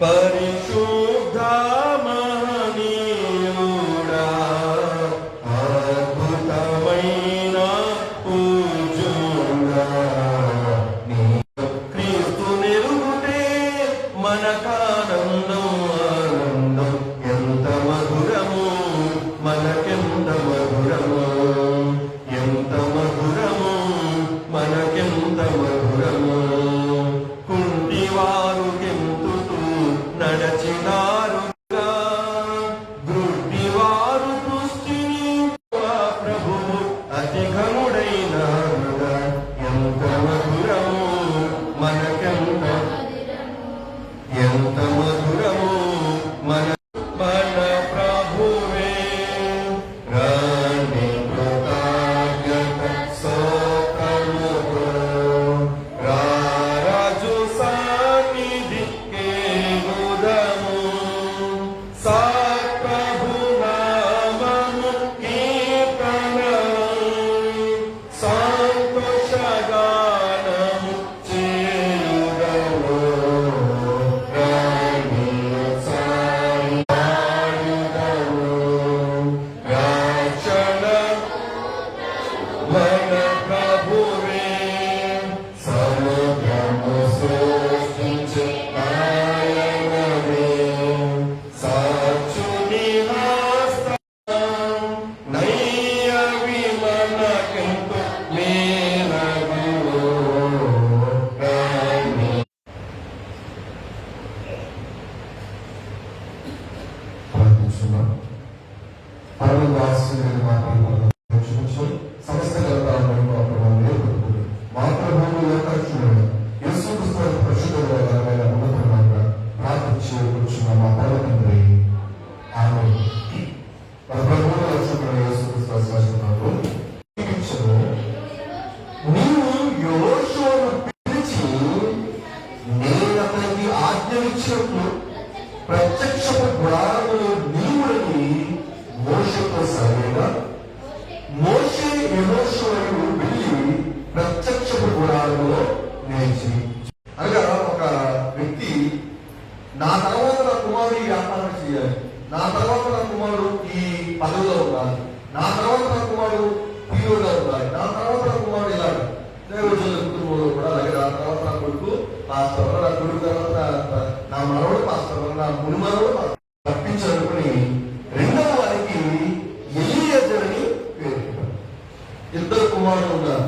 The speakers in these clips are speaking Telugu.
పరిశుద్ధ మహనీయుడా అద్భుతమైన పూజుడా క్రీస్తు నిరుగుటే మనకానందం ఆనందం ఎంత మధురము మనకెంత మధురము ఎంత మధురము మనకెంత మధురము కుంటివారు కెంతుతూ నడచినారుగా గ్రుడ్డివారు దృష్టిని ప్రభువు అతి ఘనుడైనారుగా ఎంత మధురము మనకెంత ఎంత మధురము మన ప్రభువే రాణి కృతజ్ఞత స్తోత్రముతో రారాజు సన్నిధికి గుదము సత్ప్రభు నామము కీర్తనము సంతోషగానము చేయుదము రాణి సాయుధము రక్షణ మన ప్రభువే సముద్రము సృష్టించి ఆయనవే సాక్షుని హస్తం నయ్యవి మనకెంతో మేలగు రాణి ప్రార్థించున్నాం. పరమదాసుని మాటలు సమస్త మాతృభూమి లోకాక్షుడు యేసుక్రీస్తు పరిశుద్ధమైన ఉన్నతమైన ప్రార్థించి కూర్చున్న మా పరమ తండ్రి ఆమేన్. మన ప్రభువు రక్షకుడైన యేసుక్రీస్తు శాసనాలు నీవు యెహోషువను పిలిచి నేను అతనికి ఆజ్ఞాపించినట్లు ప్రత్యక్షపు గుడారములో నీవులని మోషేతో సరైన మోషే యెహోషువను వెళ్ళి ప్రత్యక్షపు గుడారములో నిలిచి అనగా ఒక వ్యక్తి నా తర్వాత నా కుమారుడు ఈ వ్యాపారం చేయాలి, నా తర్వాత నా కుమారుడు ఈ పదవిలో ఉండాలి, నా తర్వాత నా కుమారుడు హీరోగా ఉండాలి, నా తర్వాత నా కుమారుడు ఇలా దేవజనుల కుటుంబంలో కూడా అలాగే నా తర్వాత నా కొడుకు పాస్టర్, నా కొడుకు తర్వాత నా మనవడు పాస్టర్, నా మునిమనవుడు తప్పించాలనుకుని రెండవ వారికి ఎలీయెజరు అని పేరు. ఇద్దరు కుమారుడు ఉన్నారు.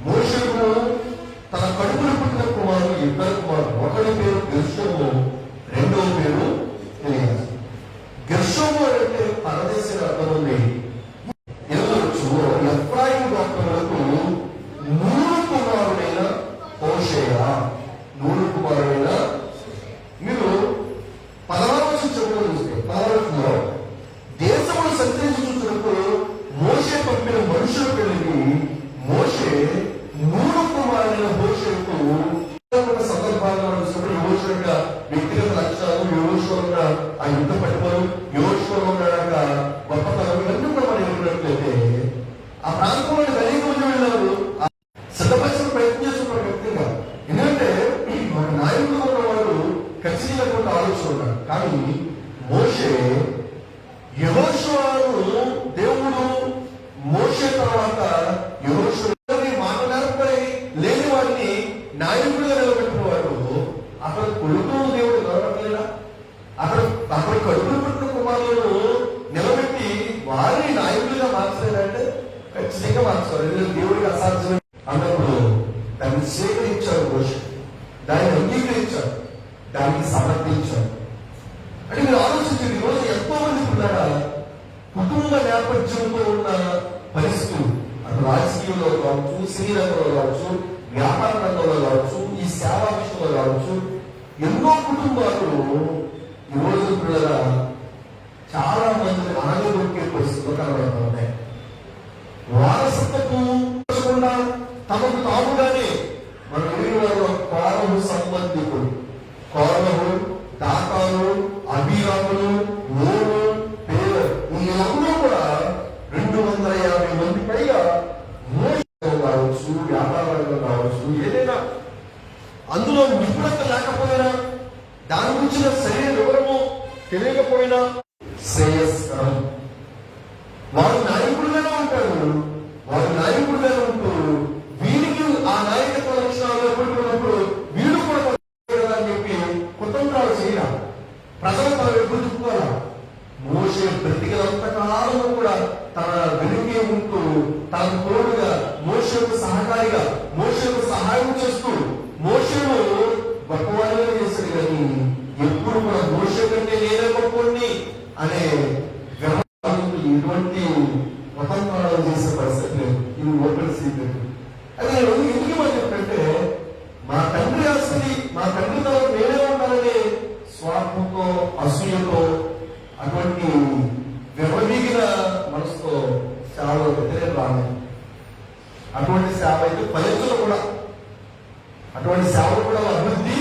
మోషేకు తన కడుపులో పుట్టిన కుమారుడు ఇద్దరు కుమారుడు. ఒకరి పేరు గెర్షోము, రెండవ పేరు ఎలీయాజరు. గెర్షోము అంటే పరదేశం అర్థం ఉంది. ఎఫ్రాయిము గోత్రములకు నూరు కుమారుడైన హోషేయ, నూరు కుమారుడైన మీరు 16 చెప్పులు చూస్తే 16 దేశములు సంచరించుకున్నప్పుడు మోషే పంపిన మనుషుల పెళ్లికి మోషే నూరు కుమారులైన హోషేకు సందర్భాల్లో చూసినప్పుడు యోషువ యొక్క వ్యక్తిగత లక్షణాలు, యోషువ ఉన్న ఆ యుద్ధ పట్టుబడులు, యోషువ ఉన్న గొప్పతనం ఇవన్నీ కూడా మనం ఎదుర్కొన్నట్లయితే ఆ ప్రాంతంలో అనేక మంది వెళ్ళారు. సిద్ధపరిచిన ప్రయత్నం చేస్తున్నారు వ్యక్తిగా. ఎందుకంటే మన నాయకులు ఉన్నవాడు ఖచ్చితంగా ఆలోచన ఉన్నారు. కానీ మోషే యెహోషువను దేవుడు మోషే తర్వాత యెహోషువని మాట్లాడపై లేని వాడిని నాయకుడిగా నిలబెట్టినవాడు అక్కడ కొడుకు దేవుడు నిలబెట్టలేదా? అక్కడ కడుపులు పుట్టిన కుమారులను నిలబెట్టి వారిని నాయకుడిగా మార్చలేదంటే ఖచ్చితంగా మార్చారు. దేవుడికి అసాధ్యం అన్నప్పుడు దాన్ని స్వీకరించాడు మోషే, దాన్ని అంగీకరించాడు, దానికి సమర్పించాడు. అంటే మీరు ఆలోచించండి, ఈరోజు ఎంతో మంది ఉన్నారా కుటుంబ నేపథ్యంతో ఉన్న పరిస్థితులు, అటు రాజకీయంలో కావచ్చు, సినీ రంగంలో కావచ్చు, వ్యాపార రంగంలో కావచ్చు, ఈ సేవా విషయంలో కావచ్చు, ఎన్నో కుటుంబాలు ఈరోజు పిల్లల చాలా మంది ఆనందొక్కే పరిస్థితులు కనబడుతున్నాయి. వారసత్వపు తమకు తాముగానే మన ఊరిలో కోరహు సంబంధికుడు, కోరహు, దాతాలు, అభిరాములు, లోను, పేరు వీళ్ళందరూ కూడా 250 మంది పైగా మోసం కావచ్చు, వ్యాపారంలో కావచ్చు, ఏదైనా అందులో నిపుణత లేకపోయినా దాని గురించిన సరైన వివరము తెలియకపోయినా శ్రేయస్కరం. వారు నాయకుడుగానే ఉంటారు. వారు నాయకుడుగానే ఉంటూ వీరికి ఆ నాయకత్వ లక్షణాలు ఎప్పుడున్నప్పుడు వీడు కూడా అని చెప్పి కుతంత్రాలు చేయాలి. ప్రజలు తన ఎదుర్కోవాలి. మోషే బ్రతికినంత కాలంలో కూడా తన వెనుకే ఉంటూ తనకు తోడుగా మోషేకు సహకారిగా మోషేకు సహాయం చేస్తూ మోషేను గొప్పవాడిగా చేశాడు. కానీ ఎప్పుడు కూడా మోషే కంటే నేనే గొప్పవాడిని అనే ఎటువంటి కుతంత్రాలు చేసే పరిస్థితి లేదు. ఇది ఓపెన్ సీక్రెట్. అదే ఎందుకు మనం చెప్పంటే మా తండ్రి ఆస్తి మా తండ్రి తన నేనే ఉండాలనే స్వార్థంతో అసూయతో అటువంటి విరవీగిన మనసుతో సేవలో వ్యతిరేకం రాలేదు. అటువంటి సేవ అయితే ఫలించడం కూడా అటువంటి సేవలు కూడా అభివృద్ధి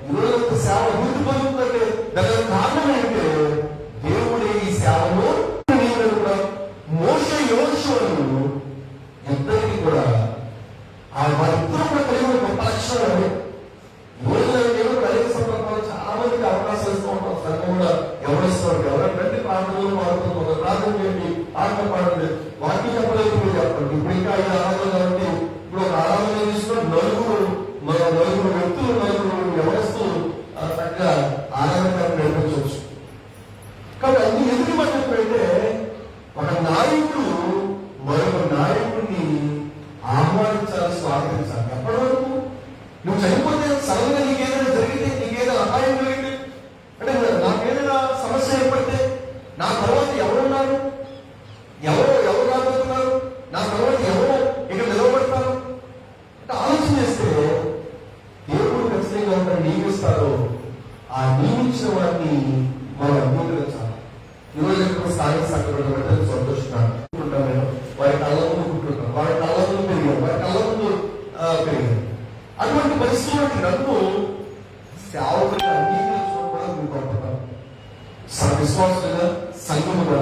ఈరోజు సేవ అభివృద్ధి పొందుతుందంటే దానికి కారణం ఏంటంటే దేవుడే ఈ సేవను కూడా మోషే యోషువను ఇద్దరికి కూడా వారిద్దరూ కూడా కలిగిన గొప్ప లక్షణాలు. నేను కూడా అనేక సందర్భాలు చాలా మందికి అవకాశాలు ఇస్తూ ఉంటాం. సంఘం కూడా ఎవరిస్తున్నారు ఎవరంటే ప్రార్థనలు మారుతుంది ప్రార్థన చేయండి ఆత్మ పాడండి వాక్యం చెప్పలేదు మీరు చెప్పండి. ఇప్పుడు ఇంకా 5 ఆరాధనలు కాబట్టి ఇప్పుడు ఒక ఆరాధన తీసుకుని నలుగురు వ్యక్తులు నలుగురు ఎవరిస్తూ చక్కగా ఆరాధన నడిపించవచ్చు. కాబట్టి అన్ని ఎందుకు మనం చెప్పంటే ఒక నాయకుడు మరొక నాయకుడిని ఆహ్వానించాలి, స్వాగతించాలి. ఎప్పటి వరకు నువ్వు చనిపోతే సడన్గా నీకేదైనా జరిగితే నీకేదైనా అపాయం కలిగితే అంటే నాకేదైనా సమస్య ఏర్పడితే నా తర్వాత ఎవరున్నారు, ఎవరు రాబోతున్నారు, నా తర్వాత ఎవరు ఇక్కడ నిలబడతారు అంటే ఆలోచన చేస్తే దేవుడు ఖచ్చితంగా ఒకరు నియమిస్తారో ఆ నియమించిన వారిని మనం అంగీకరించాలి. ఈరోజు ఎక్కడ స్థానిక సంఘటన బట్టి సంతోషిస్తున్నాను. వారి కళ్ళ ముందు పుట్టుంటాం, వారి కళ్ళ ముందు పెరిగాం, వారి కళ్ళ ముందు పెరిగాం. అటువంటి పరిస్థితులకు నన్ను సేవకులుగా అంగీకరించడం కూడా మీరు పంపుతాను. విశ్వాసులుగా సంఘముగా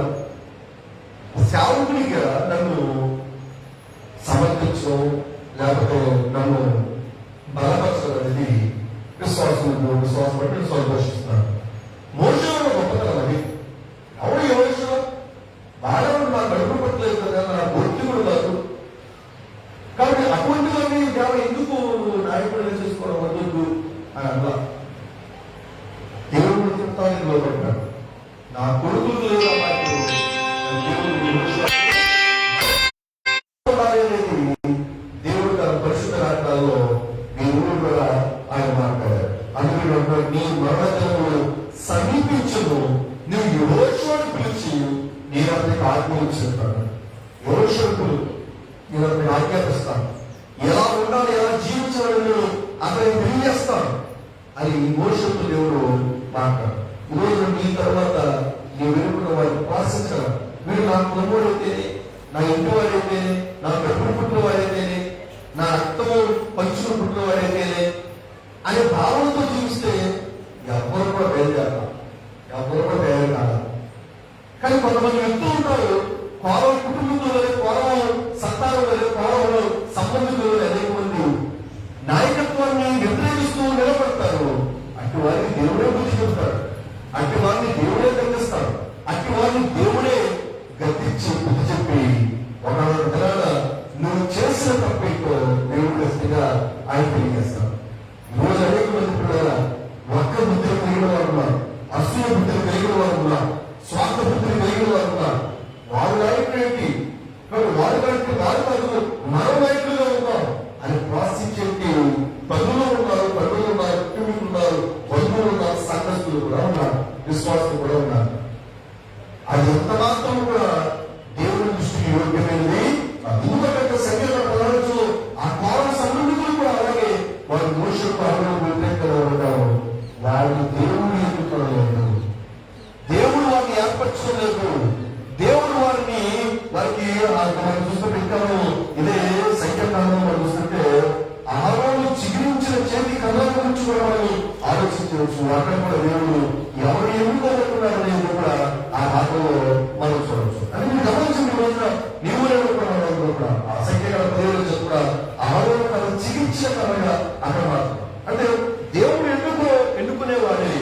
సేవకునిగా నన్ను సమర్థించడం లేకపోతే నన్ను బలపరచడం అనేది విశ్వాసం బట్టి సంతోషిస్తున్నాను. మోషేలో గొప్పతనం అది. ఎవరు యోషువ బాగా నా కడుపు పట్టలేదు కదా, నా బొత్తి కూడా కాదు. కాబట్టి అటువంటి వారిని ఎందుకు నాయకుడిగా చేసుకోవడం వద్దు అని అన్నా. దేవుడు చెప్తానికి లోపడ్డాడు. నా కొడుకులు దేవుడు తన పరిశుద్ధ రాష్ట్రాల్లో దేవుడు కూడా ఆయన మాట్లాడారు. అందుకే నీ మరణము సమీపించను, నువ్వు యోషువను పిలిచి నేను అతనికి ఆజ్ఞాపించుతాను. యోషువుకు నేను అతనికి ఆజ్ఞాపిస్తాను. ఎలా ఉండాలి, ఎలా జీవించాలని నేను అతనికి తెలియజేస్తాను అని యోషువుకు దేవుడు మాట్లాడు. ఈరోజు నీ తర్వాత నీ వెనుకున్న వారిని ప్రార్థించాలి. వీడు నా కుటుంబుడైతేనే, నా ఇంటి వాడైతేనే, నా పెట్టుబడి పుట్టిన వాడైతేనే, నా రక్తము పంచులు పుట్టిన వాడైతేనే అనే భావనతో జీవిస్తే ఎవరు కూడా బయలుదేరాలి, ఎవరు కూడా బయలు కాదు. కానీ కొంతమంది వ్యక్తులు ఉంటారు, కోరవ కుటుంబంలో కోరవ సంతానం కోరవ సంబంధికులు అనేక మంది నాయకత్వాన్ని వ్యతిరేకిస్తూ నిలబడతారు. అటు వారిని దేవుడే బుద్ధి చెబుతాడు, అటు వారిని దేవుడే దండిస్తాడు, అటు వారిని దేవుడే గద్దించి బుద్ధి చెప్పి ఒక దినాన నువ్వు చేసిన తప్పేంటో దేవుడు ఖచ్చితంగా ఆయన తెలియజేస్తాడు. ఈరోజు అనేక మంది పిల్లల ఒక్క బుద్ధులు కలిగిన వారు ఉన్నారు, అసూయ బుద్ధులు కలిగిన వారు ఉన్నారు, స్వార్థ బుద్ధులు కలిగిన వారు ఉన్నారు. వారు నాయకుడు ఏంటి, వారు కంటే వారు కాదు మరో నాయకులుగా ఉన్నాం అని ప్రోత్సహించేటి పనులు ఉన్నారు, పనులు ఉన్నారు, కుటుంబీకులు ఉన్నారు, బంధువులు ఉన్నారు, సంఘస్థులు కూడా ఉన్నారు, విశ్వాసులు కూడా ఉన్నారు. అది ఎంత మాత్రం కూడా దేవుని దృష్టికి యోగ్యమైనది. ఎందుకంటే సంఖ్యలో ప్రధానించు ఆ కోరణ సంబంధికులు కూడా అలాగే వారి మోషకు వ్యతిరేకంగా ఉంటారు. వారిని దేవుడు ఎదుర్కోలేదు, దేవుడు వారిని ఏర్పరచుకోలేదు. దేవుడు వారిని మనం చూస్తుంటే ఇంకా ఇదే సంఖ్యాకాలంలో మనం చూస్తుంటే ఆహారంలో చిగురించిన చేతి కళ్ళ గురించి కూడా మనం ఆలోచించవచ్చు. అక్కడ కూడా దేవుడు ఎవరు ఎన్నుకోబడుతున్నారనేది కూడా ఆ భాగంలో మనం చూడవచ్చు. అని మీరు గమనించిన రోజున నీవు కూడా ఆ సంఖ్యకాల ప్రయోజనం కూడా ఆహారం చికిత్స కలగా అక్కడ మాత్రం అంటే దేవుడు ఎన్నుకునేవాడే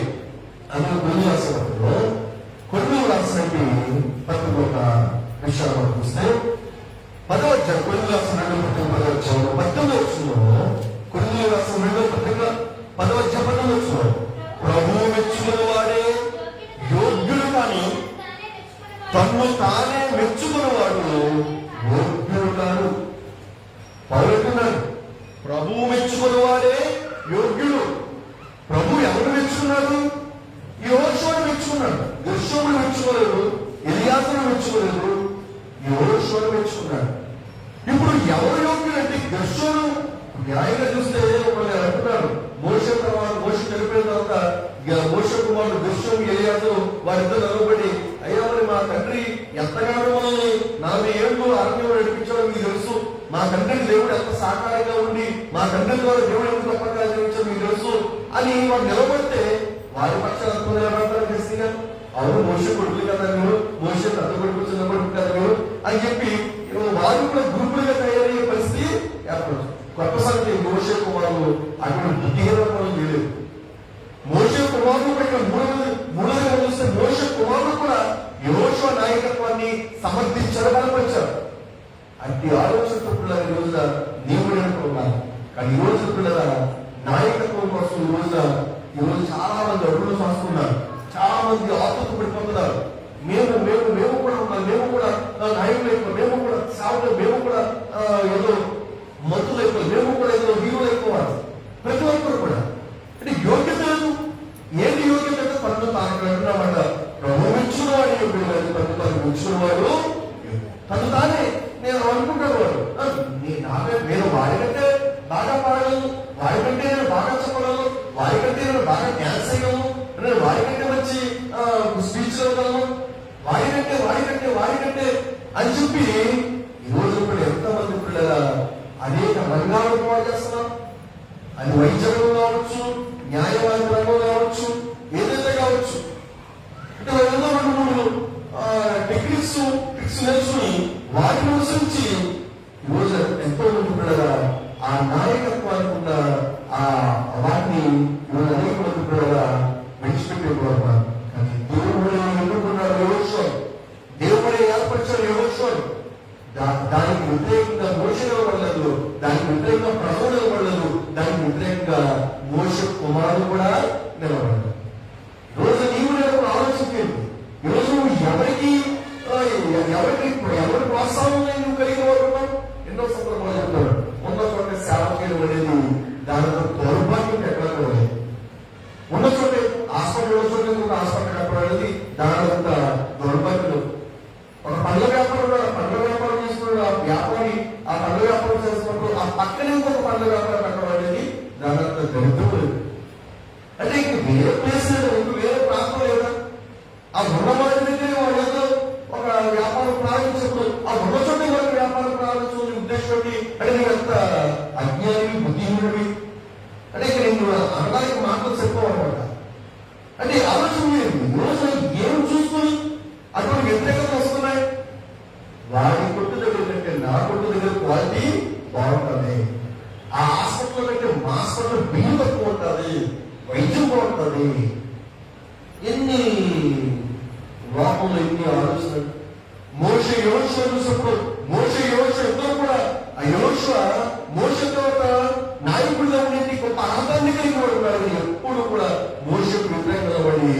తన్ను తానే మెచ్చుకున్నవాడు యోగ్యుడు కాదు. పౌరుడున్నాడు, ప్రభువు మెచ్చుకున్నవాడే యోగ్యుడు. ప్రభు ఎవరు మెచ్చుకున్నాడు? యెహోషువను మెచ్చుకున్నాడు. యెహోషువను మెచ్చుకోలేదు, ఎలియాజరును మెచ్చుకోలేదు, యెహోషువను మెచ్చుకున్నాడు. ఇప్పుడు ఎవరు యోగ్యుడు అంటే యెహోషువను న్యాయంగా చూస్తే వాళ్ళు అంటున్నారు, మోషే తర్వాత మోషే చనిపోయిన తర్వాత మోషే కుమారుడు యెహోషువ ఎలియాజరు వారిద్దరు నిలబడి, అయ్యా మరి మా తండ్రి ఎంతగానో మనల్ని 40 ఏళ్ళు అరణ్యంలో నడిపించడం మీకు తెలుసు, మా తండ్రికి దేవుడు ఎంత సాకారంగా ఉండి మా తండ్రి ద్వారా దేవుడు ఎంత గొప్పగా జీవించడం మీకు తెలుసు అని వాడు నిలబడితే వారి పక్షాలు నిలబడతారు ఖచ్చితంగా. అవును, మోషే కొడుకులు కదా మీరు, మోషే పెద్ద కొడుకు చిన్న కొడుకు కదా మీరు అని చెప్పి వారు కూడా గ్రూపులుగా తయారయ్యే పరిస్థితి ఏర్పడుతుంది. గొప్ప సంగతి, మోషే కుమారులు అటువంటి బుద్ధిహీనం చేయలేదు. మోషే కుమారులు ఇక్కడ మూడవ చూస్తే మోషే కుమారులు కూడా యెహోషువ నాయకత్వాన్ని సమర్థించారు, బలపరిచారు. అట్టి ఆలోచనతో పిల్లల ఈ రోజున నీవు ఉన్నారు. కానీ ఈ రోజు పిల్లల నాయకత్వం కోసం ఈ రోజు చాలా మంది అడుగులు చేస్తున్నారు, చాలా మంది ఆతృత పడిపోతున్నారు. మేము మేము మేము కూడా ఉన్నాం, మేము కూడా నాయకులు ఎక్కువ, మేము కూడా సేవలు, మేము కూడా ఏదో మంత్రులు ఎక్కువ, మేము కూడా ఏదో వీరులు ఎక్కువ. ప్రతి ఒక్కరు కూడా అంటే యోగ్యత లేదు. ఏంటి యోగ్యత? తను తాను అంటున్నామాట, ప్రభు మెచ్చిన వాడు యోగ్యుడు కాదు, తను తాను మెచ్చిన వాడు తను తానే నేను అనుకుంటాను వాడు నేను వాడికంటే బాగా పాడగలను, వాడికంటే నేను బాగా చెప్పగలను, వాడికంటే నేను బాగా డ్యాన్స్ చేయగలను, నేను వాడికంటే మంచి స్పీచ్ ఇవ్వగలను, వాడికంటే వాడికంటే వాడికంటే అని చెప్పి ఈరోజు ఇప్పుడు ఎంతమంది పిల్లల అనేక రంగాలను పాడు చేస్తున్నాం. అది వైద్య రంగం కావచ్చు, న్యాయవాద రంగం కావచ్చు, ఏదైతే కావచ్చు. అంటే వాళ్ళందరూ 2-3 టెక్నిక్స్ నేర్చుకుని వాటిని అనుసరించి ఈరోజు ఎంతో మంది పిల్లల ఆ నాయకత్వానికి ఉన్న ఆ వాటిని ఈరోజు అనేక మంది పిల్లల విడిచిపెట్టేవారు. కానీ దేవుడు ఎన్నుకున్నాడు యెహోషువ, దేవుడే ఏర్పరిచాడు యెహోషువ. దానికి వ్యతిరేకంగా మోషే నిలబడలేదు, దానికి వ్యతిరేకంగా ప్రభువు నిలబడలేదు, దానికి వ్యతిరేకంగా మోషే కుమారుడు కూడా నిలబడలేదు. రోజు నీవు నేను ఆలోచించేది, ఈరోజు నువ్వు ఎవరికి ప్రోత్సాహం నువ్వు కలిగిన వాడు ఉన్నావు. ఎన్నో సందర్భాలు చెప్తాడు, ఉన్న చోట సేవ చేయడం అనేది దానితో దౌర్భాగ్యం ఎక్కడ లేదు. ఉన్న చోటే హాస్పిటల్ ఉన్న చోట ఇంకొక హాస్పిటల్ కట్టడం అనేది దానికంత దౌర్భాగ్యం. ఒక పండ్ల వ్యాపారం పండ్ల వ్యాపారం చేసుకున్నాడు, ఆ వ్యాపారి ఆ పండ్ల వ్యాపారం చేసుకున్నప్పుడు ఆ పక్కనే ఇంకొక పండ్ల వ్యాపారం కట్టడం అనేది దానికంత దరిద్రం లేదు. అంటే ఇంక వేరే ప్లేస్ లేదు, ఇంక వేరే ప్రాంతం లేదా? ఆ ఉన్న వాటి దగ్గర వాడు ఏదో ఒక వ్యాపారం ప్రారంభించినప్పుడు ఆ ఉన్న చోట వరకు వ్యాపారం ప్రారంభించే ఉద్దేశం అంటే నీకు అంత అజ్ఞాని బుద్ధిహీనుడివి అంటే ఇక నేను అనడానికి మాటలు చెప్పుకోవాలన్నమాట. అంటే ఆలోచన లేదు. ఈరోజు ఏం చూసుకొని అటువంటి వ్యతిరేకత వస్తున్నాయి. వాడి కొట్టు దగ్గర కంటే నా కొట్టు దగ్గర క్వాలిటీ బాగుంటుంది, ఆ హాస్పిటల్ కంటే మా హాస్పిటల్ బిల్లు తక్కువ ఉంటుంది, వైద్యం బాగుంటుంది. ఎన్ని లోపంలో ఎన్ని ఆలోచనలు. మోషే యెహోషువ చూసినప్పుడు మోషే యెహోషువ ఇద్దరు కూడా ఆ యెహోషువ మోషే తర్వాత నాయకుడిగా ఉండి కొంత అర్థాన్ని కలిగి ఉన్నాడు. ఎప్పుడు కూడా మోషేకు వ్యతిరేకంగా నిలబడి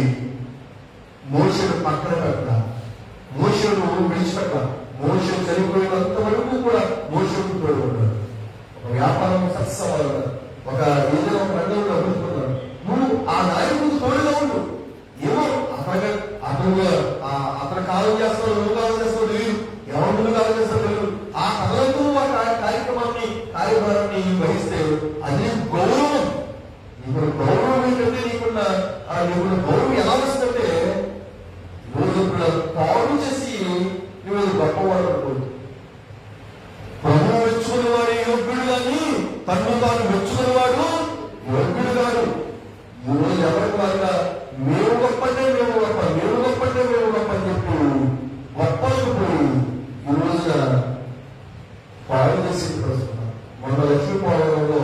మోషేను పక్కన పెట్టాల, మోషేను విడిచిపెట్టాల. మోషే చనిపోయినంత వరకు కూడా మోషేకు తోడు ఉన్నాడు. ఒక వ్యాపారం సక్సెస్ అవ్వాలి, ఒక ఏదైనా ఒక రంగంలో అభివృద్ధి, నువ్వు ఆ నాయకుడికి తోడుగా ఉండు. ఏమో అతను కాలం చేస్తాడు, నువ్వు కాలం చేస్తాడు తెలియదు, ఎవరు ముందు కాలం చేస్తాడు తెలియదు. ఆ కథలతో కార్యభారాన్ని వహిస్తే అది గౌరవం. ఇప్పుడు గౌరవం ఏంటంటే నీకున్న గౌరవం ఎలా వస్తుందంటే రోజు పాడు చేసి నువ్వు గొప్పవాడు అనుకోదు. ప్రభువు మెచ్చుకునే వాడు యోగ్యుడు కానీ తను తాను మెచ్చుకునేవాడు యోగ్యుడు కాదు. ఈరోజు ఎవరికి వారిగా మేము గొప్పంటే మేము గొప్ప, మేము గొప్పంటే మేము గొప్ప అని చెప్పి గొప్పలకు పోయి ఈ రోజున పాడు చేసి ప్రస్తుతం. మొన్న లక్ష్మీపాలెంలో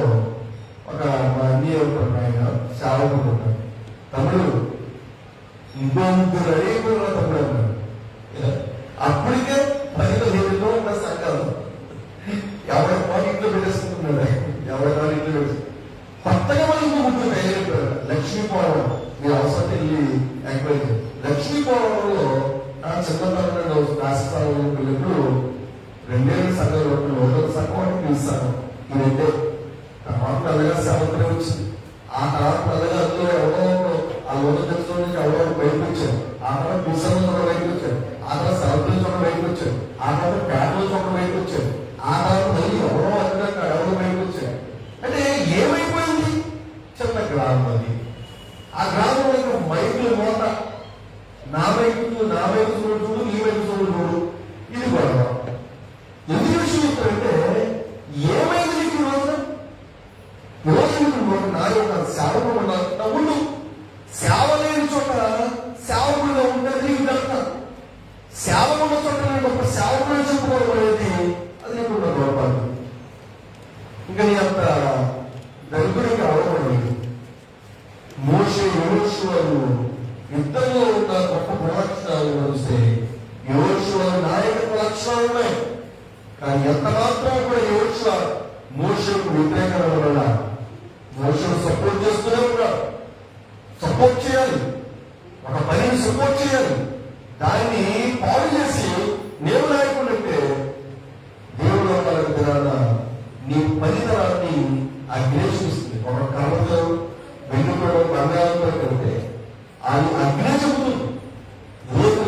ఒక మా అన్నీ ఉంటాడు, ఆయన సేవకుడు ఉంటాడు. తమ్ముడు ఇంకో ముగ్గురు అడిగిపోయిన తమ్ముడు అన్నాడు. అప్పటికే 10 ఉన్న సంఘాలు ఎవరి పాటు ఇంట్లో పెట్టేసుకుంటున్నాడు, ఎవరి పాటు ఇంట్లో పెట్టేసుకుంటున్నాడు. కొత్తగా మనం ఇంకో ముగ్గురు తయారైపోయారు. లక్ష్మీపాలెం మీరు అవసరం వెళ్ళి ఎంక్వైరీ. లక్ష్మీపాలెంలో చిన్నతనంలో రాష్ట్రాలకు వెళ్ళినప్పుడు 2 సంఘాలు ఒకటి సంఘం పిలుస్తాను. ఈ రెండే తర్వాత పెద్దగా సేవకులే వచ్చింది. ఆ తర్వాత పెద్దగా అందులో ఎవరో ఆ లోన తెలుసు నుంచి ఎవరో బయటకు వచ్చారు. ఆ తర్వాత పిలుస్తాను ఒక బయటకు వచ్చారు. ఆ తర్వాత సేవకుల నుంచి ఒక బయటకు వచ్చారు. ఆ తర్వాత పేటల నుంచి ఒక బయటకు వచ్చారు. ఆ తర్వాత మళ్ళీ ఎవరో అక్కడ ఎవరో బయటకు వచ్చారు. అంటే ఏమైపోయింది? చిన్న గ్రామం అది. ఆ గ్రామంలో ఇంకా మైకులు మోత, నా వైపు చూడు, నీ వైపు చూడు, ఇది గొడవ. ఎందుకు విషయం అంటే ఏమైంది నీకు ఈరోజు నా యొక్క సేవకుడు ఉండు. సేవ లేని చోట సేవకుడుగా ఉంటే నీకు వెళ్తాను. సేవ ఉన్న చోట నేను ఒక సేవకుడు చెప్పుకోవడం అనేది అది నీకు ఉన్న గొడవలు. ఇంకా నీ అంత దరిద్రుడికి అవడం. మోషే యెహోషువలు యుద్ధంలో ఉన్న గొప్ప గుణలక్షణాలు చూస్తే యెహోషువ నాయకత్వ లక్షణాలు ఉన్నాయి. కానీ ఎంత మాత్రం కూడా యెహోషువ మోషేకు వ్యతిరేకంగా ఉన్నాడా? మోషేను సపోర్ట్ చేస్తూనే ఉన్నాడు. సపోర్ట్ చేయాలి, ఒక పనిని సపోర్ట్ చేయాలి. దాన్ని పాడు చేసి నేను నాయకుడు అంటే దేవుడు దినాన నీ పనితనాన్ని అగ్నేషిస్తుంది. ఒక కర్మతో వెన్నుకోవడం బంగారంతో కంటే అది అగ్నే చెబుతుంది. రోజు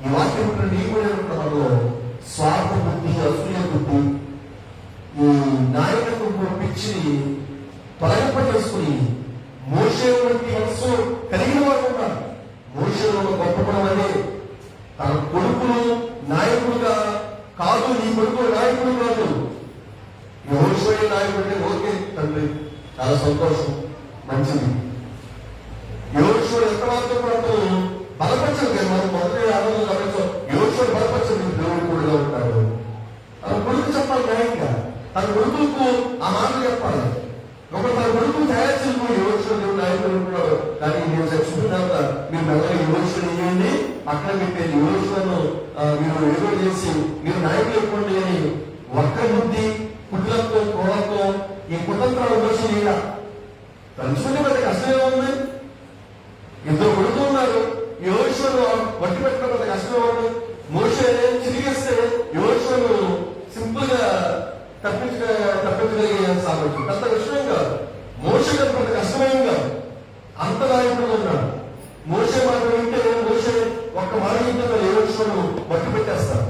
ఈ వాక్యం నీ కూడా మనలో స్వార్థ బుద్ధి, అసూయ బుద్ధి, ఈ నాయకత్వం పిచ్చిని తొలగింపజేసుకుని మోషే వంటి మనసు కలిగిన వారు ఉన్నారు. మోషేలో గొప్పపడం అనే తన కొడుకులు నాయకుడుగా కాదు, నీ కొడుకు నాయకుడు కాదు, యెహోషువ నాయకుడు అంటే ఓకే తండ్రి, చాలా సంతోషం, మంచిది. యెహోషువ ఎంత మాత్రం పడుతూ బలపరచదు కదా. మనం మొదటి ఆలోచన గమనించాం. యెహోషువ బలపరచదు, దేవుడు కూడా ఉంటాడు. తన కొడుకు చెప్పాలి న్యాయంగా, తన కొడుకులకు ఆ మాట చెప్పాలి. ఒక తన కొడుకు తయారు చేసుకుని యెహోషువ దేవుడు నాయకుడు ఉంటున్నాడు. కానీ నేను చచ్చిపోయిన తర్వాత మీరు మెల్లగా యెహోషువని చేయండి, పక్కన పెట్టేది యెహోషువను మీరు ఏదో చేసి మీరు నాయకులు ఎక్కువండి అని ఒక్క బుద్ధి, కుట్లతో, కోడలతో ఈ కుతంత్రాలు వచ్చి ఇలా తలుచుకుంటే పెద్ద కష్టమే ఉంది. 2 కొడుకు ఉన్నారు. యెహోషువను వట్టి పెట్టడం పెద్ద కష్టమే ఉంది. మోషే చిరిగేస్తే యెహోషువను సింపుల్ గా తప్పించగలిగే సామర్థ్యం పెద్ద విషయం కాదు. మోషే పెద్ద కష్టమేం కాదు. అంత నాయకుడు ఉన్నాడు. మోషే మాట వింటే మోషే ఒక్క మాట వింటే యెహోషువను వట్టి పెట్టేస్తారు.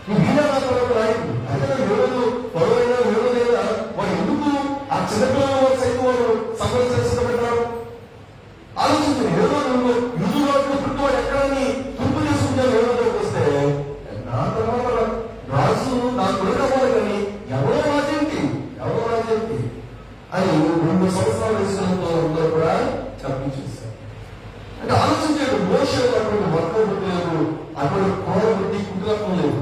ఈ వీణా నాయకుడు అయితే ఎవరు పొడవైనా ఎవరైనా వాడు ఎందుకు ఆ చిన్నపిల్లల సైతం వాడు సంబంధించిన పెట్టారు? ఆలోచించండి. యుద్ధ రోడ్లు పుట్టువాడు ఎక్కడని తుప్పు చేసుకుంటారు. ఎవరిలోకి వస్తే నా తర్వాత రాజు నా కొడుకు అవ్వాలి, కానీ ఎవరో రాజేంటి అని 2 సంవత్సరాల వయసులతో అందరూ కూడా చంపించేశారు. అంటే ఆలోచించాడు. మోషే అటువంటి వర్గ బుద్ధి లేదు, అటువంటి కోర బుద్ధి, కుటుంబం లేదు.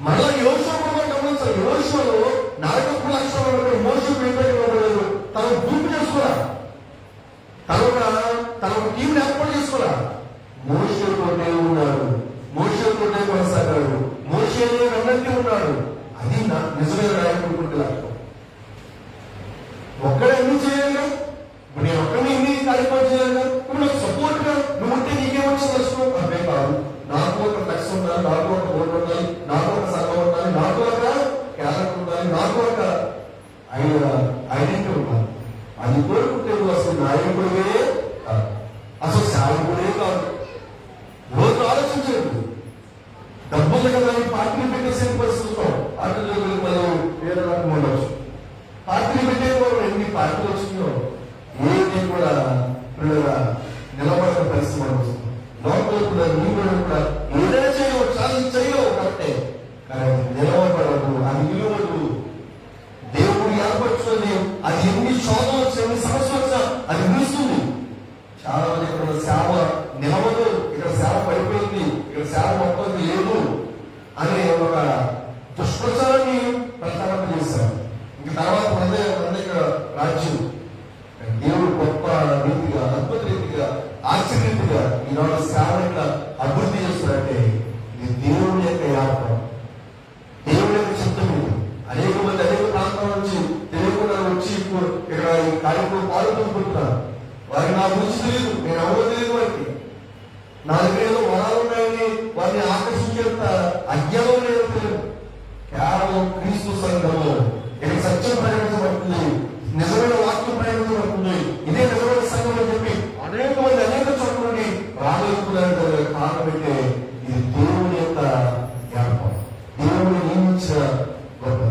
మళ్ళా యెహోషువ కూడా గమనించాలి. యెహోషువలో నాయకత్వ లక్షణాలు మోషే లేదు. తను గ్రూప్ చేసుకోరా, తన టీంని ఏర్పాటు చేసుకోరా. మోషేతోనే ఉన్నాడు, మోషేతోనే కొనసాగాడు, మోషేనే వెన్నట్టు ఉన్నాడు. అది నిజమైన నాయకుడు లక్ష్యం. ఒక్కడే ఎన్ని చేయాలి? ఇప్పుడు నేను ఒక్కడిని ఎన్ని కార్యక్రమం చేయాలి? ఇప్పుడు నాకు సపోర్ట్ గా నువ్వు ఉంటే నీకేమొచ్చి తెలుసుకో అదే కాదు. నాకు ఒక ఫ్లెక్స్ ఉండాలి, నాకు ఒక బోర్డు ఉండాలి, నాకు ఒక సంఘం ఉండాలి, నాకు ఒక క్యారెక్టర్ ఉండాలి, నాకు ఒక ఐడెంటిటీ ఉండాలి. అది కోరుకుంటే నువ్వు అసలు నాయకుడివే కాదు, అసలు సేవకుడే కాదు. రోజు ఆలోచించండి. డబ్బులు కదా పార్టీలు పెట్టేసే పరిస్థితుల్లో పార్టీలు మనం వేరే రకం ఉండవచ్చు. పార్టీలు పెట్టే వాళ్ళు ఎన్ని పార్టీలు వచ్చినాయో ఏది కూడా పిల్లగా నిలబడిన పరిస్థితి మనం వస్తుంది. లోపల కూడా నీ కూడా ఏదైనా చేయవచ్చు, చాలా చేయవు కరెక్టే, కానీ నిలబడదు, అది నిలవదు. దేవుడు ఏర్పరచుకొని అది ఎన్ని శోధన వచ్చా, ఎన్ని సమస్యలు వచ్చా అది నిలుస్తుంది. చాలా మంది ఇక్కడ సేవ నిలవదు, ఇక్కడ సేవ పడిపోయింది, ఇక్కడ సేవ మొత్తం లేదు అనే ఒక దుష్ప్రచారాన్ని ప్రచారం చేశారు. ఇంక తర్వాత మన ఇక్కడ రాజ్యం దేవుడు గొప్ప రీతిగా, అద్భుత రీతిగా, ఆశ్చర్యరీతిగా ఈనాడు సేవ ఇట్లా అభివృద్ధి చేస్తున్నారంటే ఇది దేవుని యొక్క యాత్ర, దేవుని యొక్క చిత్తం. అనేక మంది అనేక ప్రాంతాల నుంచి తెలియకుండా వచ్చి ఇక్కడ ఈ కార్యక్రమం పాల్గొనుకుంటున్నారు. వారికి నా గురించి తెలియదు, నేను ఎవరో తెలియదు. వారికి నా దగ్గర ఏదో వరాలు ఉన్నాయని వారిని ఆకర్షించేంత అజ్ఞానం లేదు. కేవలం క్రీస్తు సంఘము ఇది సత్యం ప్రకటించబడుతుంది, నిజమైన వాక్యం ప్రకటించబడుతుంది, ఇదే నిజమైన సంఘం అని చెప్పి అనేక మంది అనేక చోట్ల నుండి రాగలుగుతున్నారు. కారణం అంటే ఇది దేవుని యొక్క జ్ఞాపకం, దేవుని నియమించిన గొప్ప.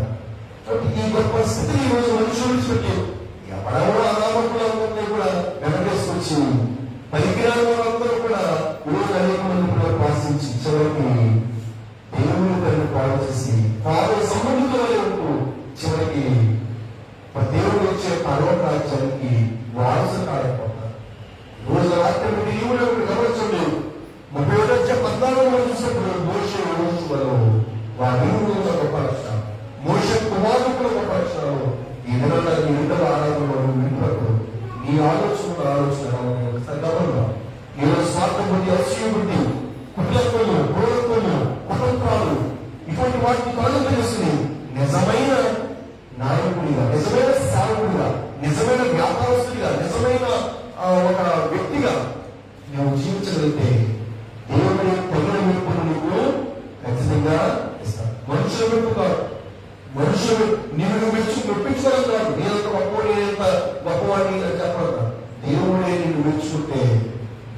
కాబట్టి ఈ గొప్ప స్థితిని ఈరోజు మనుషులు విడిచిపెట్టి ఎవరెవరో అనామకులందరినీ కూడా వెనకేసుకొచ్చి పరిజ్ఞానం వాళ్ళందరూ కూడా ఈరోజు అనేక మంది కూడా ప్రార్థించి చివరికి దేవుని పైన పాడు చేసి తాను సంబంధితులే ఉంటూ చివరికి దేవుడు వచ్చే పర్వత రాజ్యానికి వారసు కాలేకపోతారు. రోజు రాత్రి దేవుడు గమనించండి. 31 చూసినప్పుడు మోషే యోషువలో వారి గొప్ప లక్షణం, మోషే కుమారుడు గొప్ప లక్షణాలు ఈ విధంగా నీ ఇంటర్ ఆరాధనలో వింటున్నప్పుడు నీ ఆలోచన నేను స్వార్థం బుద్ధి, అసూయ బుద్ధి, కుట్లత్వము, క్రూరత్వము, కుటుంబాలు ఇటువంటి వాటిని కళ్ళు తెలుస్తుంది. నిజమైన నాయకుడిగా, నిజమైన సేవకుడిగా, నిజమైన వ్యాపారస్తుడిగా, నిజమైన ఒక వ్యక్తిగా నువ్వు జీవించగలిగితే దేవుని తగిన మెప్పును నీకు ఖచ్చితంగా ఇస్తాను. మనుషుల మెప్పు కాదు, మనుషులు నిన్ను మెప్పించుకోవడం కాదు, నేనంత గొప్పవాడి, నేనంత గొప్పవాడిని అని చెప్పడం కాదు. దేవుడే నిన్ను మెచ్చుకుంటే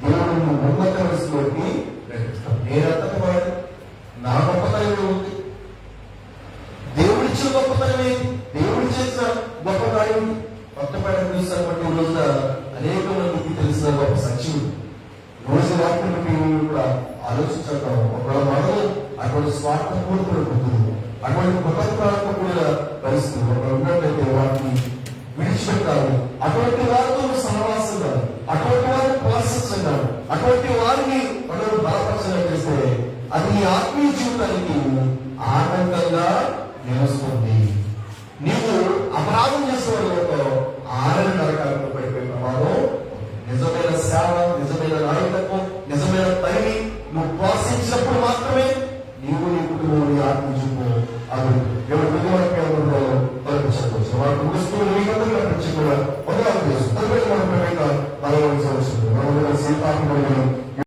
దేవుడు నువ్వు ఉన్నత వయసులోకి ప్రకటిస్తాను. నేనంతటి వాడు, నా గొప్పతనం ఉంది, దేవుడిచ్చిన గొప్పతనమే, దేవుడు చేసిన గొప్ప కార్యం కొత్తపేట చూస్తున్నటువంటి రోజున అనేక మందికి తెలిసిన గొప్ప సత్యం. రోజు రాత్రి కూడా ఆలోచించడం ఒకవేళ మనము అటువంటి స్వార్థపూర్వకులు ఉంటుంది, అటువంటి కుటుంబాలతో కూడిన పరిస్థితులు ఒకరు ఉన్నట్లయితే వాటిని విడిచిపెట్టాలి. అటువంటి వారితో సహవాసం కాదు, అటువంటి వారిని ప్రోత్సహించాలి, అటువంటి వారిని మనల్ని బలపరచడం చేస్తే అది నీ ఆత్మీయ జీవితానికి ఆనందంగా నిలుస్తుంది. నీవు అపరాధం చేసే వాళ్ళతో ఆరని నరకాలకు పడిపోయే ప్రమాదం. నిజమైన సేవ, నిజమైన నాయకత్వం, నిజమైన పనిని నువ్వు ప్రోత్సహించినప్పుడు మాత్రమే నీవు నీ కుటుంబం, నీ ఆత్మీయ జీవితం అభివృద్ధి ఎవరు విధివరకులో తొలగించవచ్చు. వాటి ముగిస్తూ నీకందరూ ప్రత్యేకంగా పొందాలని చేస్తుంది. తదుపరి మనం బలవంతం మనం